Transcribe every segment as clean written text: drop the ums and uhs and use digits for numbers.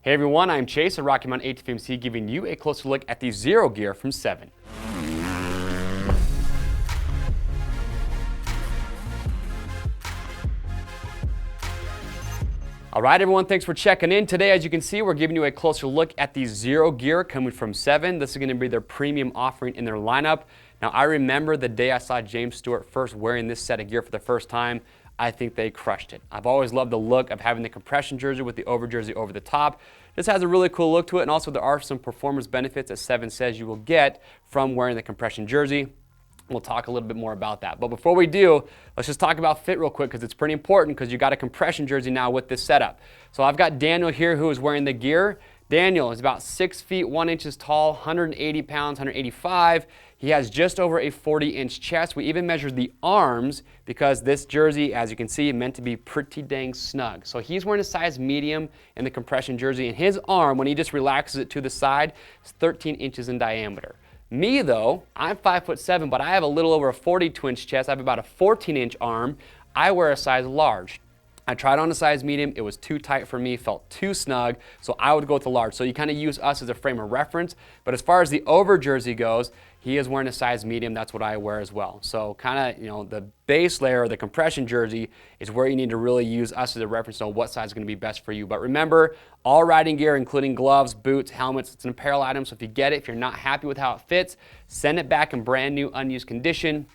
Hey everyone, I'm Chase at Rocky Mountain ATVMC giving you a closer look at the Zero gear from 7. All right, everyone, thanks for checking in. Today, as you can see, we're giving you a closer look at the Zero gear coming from 7. This is going to be their premium offering in their lineup. Now, I remember the day I saw James Stewart first wearing this set of gear for the first time. I think they crushed it. I've always loved the look of having the compression jersey with the over jersey over the top. This has a really cool look to it, and also there are some performance benefits that 7 says you will get from wearing the compression jersey. We'll talk a little bit more about that. But before we do, let's just talk about fit real quick because it's pretty important because you got a compression jersey now with this setup. So I've got Daniel here who is wearing the gear. Daniel is about 6 feet 1 inches tall, 180 pounds, 185. He has just over a 40-inch chest. We even measured the arms because this jersey, as you can see, is meant to be pretty dang snug. So he's wearing a size medium in the compression jersey, and his arm, when he just relaxes it to the side, is 13 inches in diameter. Me, though, I'm 5'7", but I have a little over a 42-inch chest. I have about a 14-inch arm. I wear a size large. I tried on a size medium. It was too tight for me, felt too snug, so I would go with the large. So you kind of use us as a frame of reference. But as far as the over jersey goes, he is wearing a size medium. That's what I wear as well. So kind of, the base layer, the compression jersey, is where you need to really use us as a reference to know what size is going to be best for you. But remember, all riding gear, including gloves, boots, helmets, it's an apparel item. So if you get it, if you're not happy with how it fits, send it back in brand new, unused condition,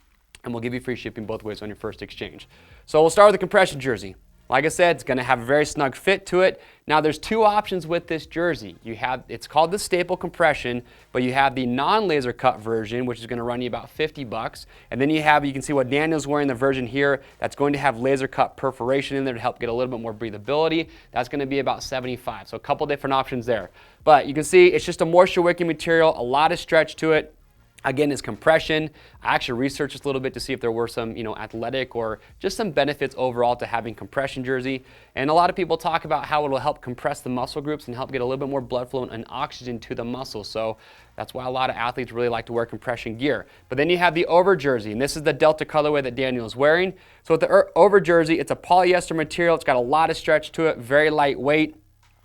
and we'll give you free shipping both ways on your first exchange. So we'll start with the compression jersey. Like I said, it's going to have a very snug fit to it. Now, there's two options with this jersey. It's called the staple compression, but you have the non-laser cut version, which is going to run you about $50. And then you can see what Daniel's wearing, the version here, that's going to have laser cut perforation in there to help get a little bit more breathability. That's going to be about $75. So a couple different options there. But you can see it's just a moisture wicking material, a lot of stretch to it. Again, it's compression. I actually researched this a little bit to see if there were some, athletic or just some benefits overall to having compression jersey. And a lot of people talk about how it will help compress the muscle groups and help get a little bit more blood flow and oxygen to the muscles. So that's why a lot of athletes really like to wear compression gear. But then you have the over jersey, and this is the Delta colorway that Daniel is wearing. So with the over jersey, it's a polyester material. It's got a lot of stretch to it, very lightweight.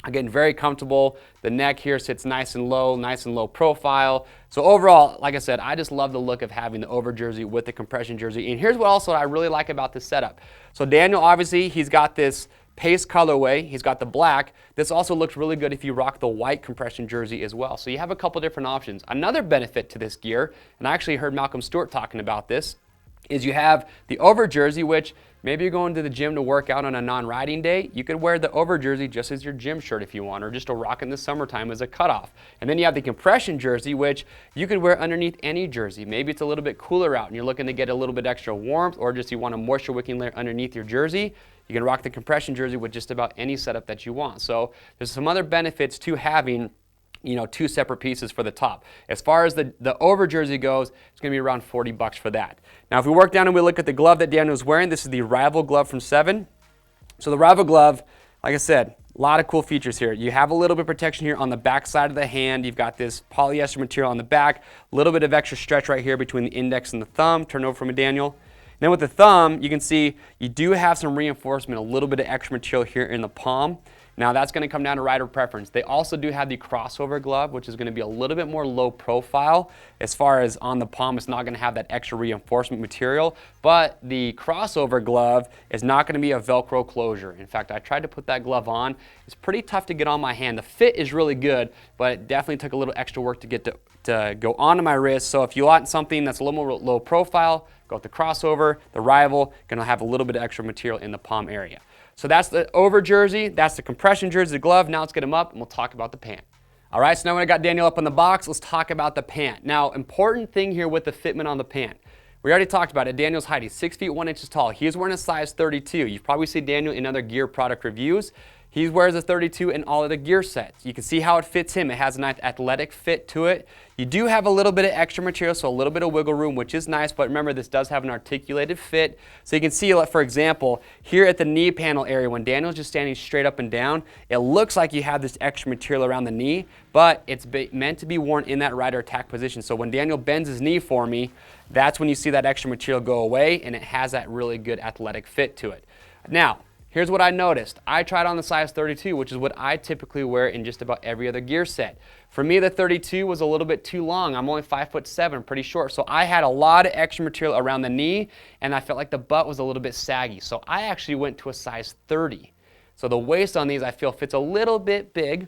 Again, very comfortable. The neck here sits nice and low profile. So overall, like I said, I just love the look of having the over jersey with the compression jersey. And here's what also I really like about this setup. So Daniel, obviously, he's got this paste colorway. He's got the black. This also looks really good if you rock the white compression jersey as well. So you have a couple different options. Another benefit to this gear, and I actually heard Malcolm Stewart talking about this, is you have the over jersey, which maybe you're going to the gym to work out on a non-riding day. You could wear the over jersey just as your gym shirt if you want, or just to rock in the summertime as a cutoff. And then you have the compression jersey, which you could wear underneath any jersey. Maybe it's a little bit cooler out and you're looking to get a little bit extra warmth, or just you want a moisture wicking layer underneath your jersey. You can rock the compression jersey with just about any setup that you want. So there's some other benefits to having two separate pieces for the top. As far as the over jersey goes, it's going to be around $40 for that. Now, if we work down and we look at the glove that Daniel's wearing, this is the Rival glove from 7. So the Rival glove, like I said, a lot of cool features here. You have a little bit of protection here on the back side of the hand. You've got this polyester material on the back, a little bit of extra stretch right here between the index and the thumb. Turn over from me, Daniel. Then with the thumb, you can see you do have some reinforcement, a little bit of extra material here in the palm. Now that's going to come down to rider preference. They also do have the crossover glove, which is going to be a little bit more low profile. As far as on the palm, it's not going to have that extra reinforcement material, but the crossover glove is not going to be a Velcro closure. In fact, I tried to put that glove on. It's pretty tough to get on my hand. The fit is really good, but it definitely took a little extra work to get to go onto my wrist. So if you want something that's a little more low profile, go with the crossover. The Rival, going to have a little bit of extra material in the palm area. So that's the over jersey, that's the compression jersey, the glove. Now let's get them up and we'll talk about the pant. All right, so now when I got Daniel up on the box, let's talk about the pant. Now, important thing here with the fitment on the pant. We already talked about it. Daniel's height, he's 6 feet 1 inches tall. He's wearing a size 32. You've probably seen Daniel in other gear product reviews. He wears a 32 in all of the gear sets. You can see how it fits him. It has a nice athletic fit to it. You do have a little bit of extra material, so a little bit of wiggle room, which is nice, but remember this does have an articulated fit. So you can see, for example, here at the knee panel area, when Daniel's just standing straight up and down, it looks like you have this extra material around the knee, but it's meant to be worn in that rider attack position. So when Daniel bends his knee for me, that's when you see that extra material go away, and it has that really good athletic fit to it. Now, Here's what I noticed. I tried on the size 32, which is what I typically wear in just about every other gear set. For me, the 32 was a little bit too long. I'm only 5'7", pretty short. So I had a lot of extra material around the knee, and I felt like the butt was a little bit saggy. So I actually went to a size 30. So the waist on these I feel fits a little bit big.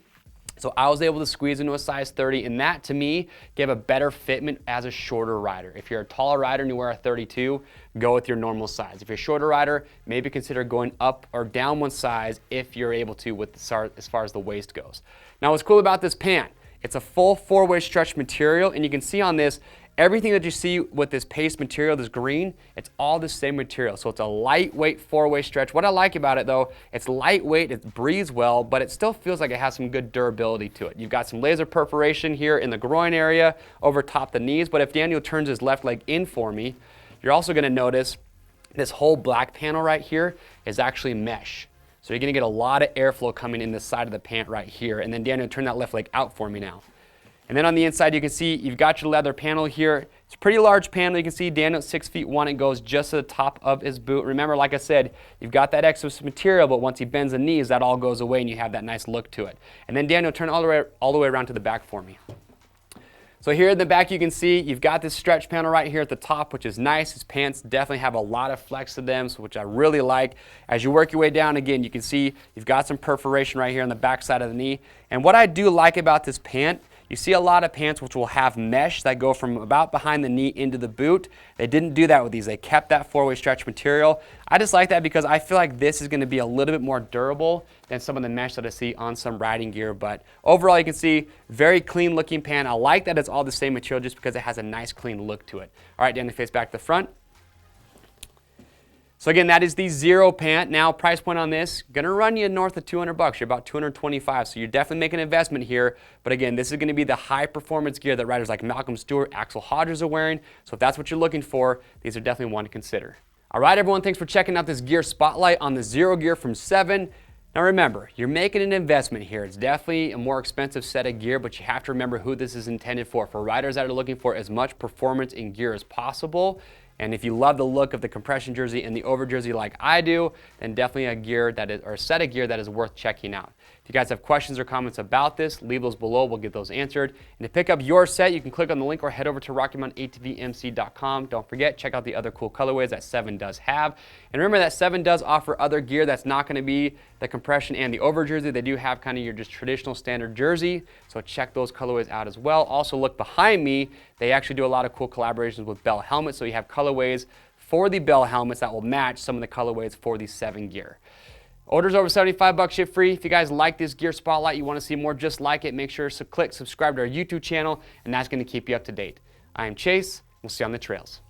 So I was able to squeeze into a size 30, and that to me gave a better fitment as a shorter rider. If you're a taller rider and you wear a 32, go with your normal size. If you're a shorter rider, maybe consider going up or down one size if you're able to with as far as the waist goes. Now what's cool about this pant, it's a full 4-way stretch material, and you can see on this, everything that you see with this paste material, this green, it's all the same material. So it's a lightweight 4-way stretch. What I like about it though, it's lightweight, it breathes well, but it still feels like it has some good durability to it. You've got some laser perforation here in the groin area, over top the knees, but if Daniel turns his left leg in for me, you're also gonna notice this whole black panel right here is actually mesh. So you're gonna get a lot of airflow coming in this side of the pant right here. And then Daniel, turn that left leg out for me now. And then on the inside, you can see you've got your leather panel here. It's a pretty large panel. You can see Daniel's 6'1". It goes just to the top of his boot. Remember, like I said, you've got that extra material, but once he bends the knees, that all goes away and you have that nice look to it. And then Daniel, turn all the way around to the back for me. So here in the back, you can see you've got this stretch panel right here at the top, which is nice. His pants definitely have a lot of flex to them, which I really like. As you work your way down, again, you can see you've got some perforation right here on the back side of the knee. And what I do like about this pant, you see a lot of pants which will have mesh that go from about behind the knee into the boot. They didn't do that with these. They kept that 4-way stretch material. I just like that because I feel like this is going to be a little bit more durable than some of the mesh that I see on some riding gear. But overall, you can see very clean looking pant. I like that it's all the same material just because it has a nice clean look to it. All right, Daniel, face back to the front. So again, that is the Zero pant. Now, price point on this, gonna run you north of $200. You're about $225, so you're definitely making an investment here. But again, this is gonna be the high performance gear that riders like Malcolm Stewart, Axel Hodges are wearing. So if that's what you're looking for, these are definitely one to consider. All right, everyone, thanks for checking out this gear spotlight on the Zero gear from 7. Now remember, you're making an investment here. It's definitely a more expensive set of gear, but you have to remember who this is intended for riders that are looking for as much performance in gear as possible. And if you love the look of the compression jersey and the over jersey like I do, then definitely a gear that is, or a set of gear that is worth checking out. If you guys have questions or comments about this, leave those below. We'll get those answered. And to pick up your set, you can click on the link or head over to RockyMountainATVMC.com. Don't forget, check out the other cool colorways that 7 does have. And remember that 7 does offer other gear that's not going to be the compression and the over jersey. They do have kind of your just traditional standard jersey. So check those colorways out as well. Also look behind me. They actually do a lot of cool collaborations with Bell helmets. So you have colorways for the Bell helmets that will match some of the colorways for the 7 gear. Orders over $75, ship free. If you guys like this gear spotlight, you want to see more just like it, make sure to click subscribe to our YouTube channel, and that's going to keep you up to date. I am Chase. We'll see you on the trails.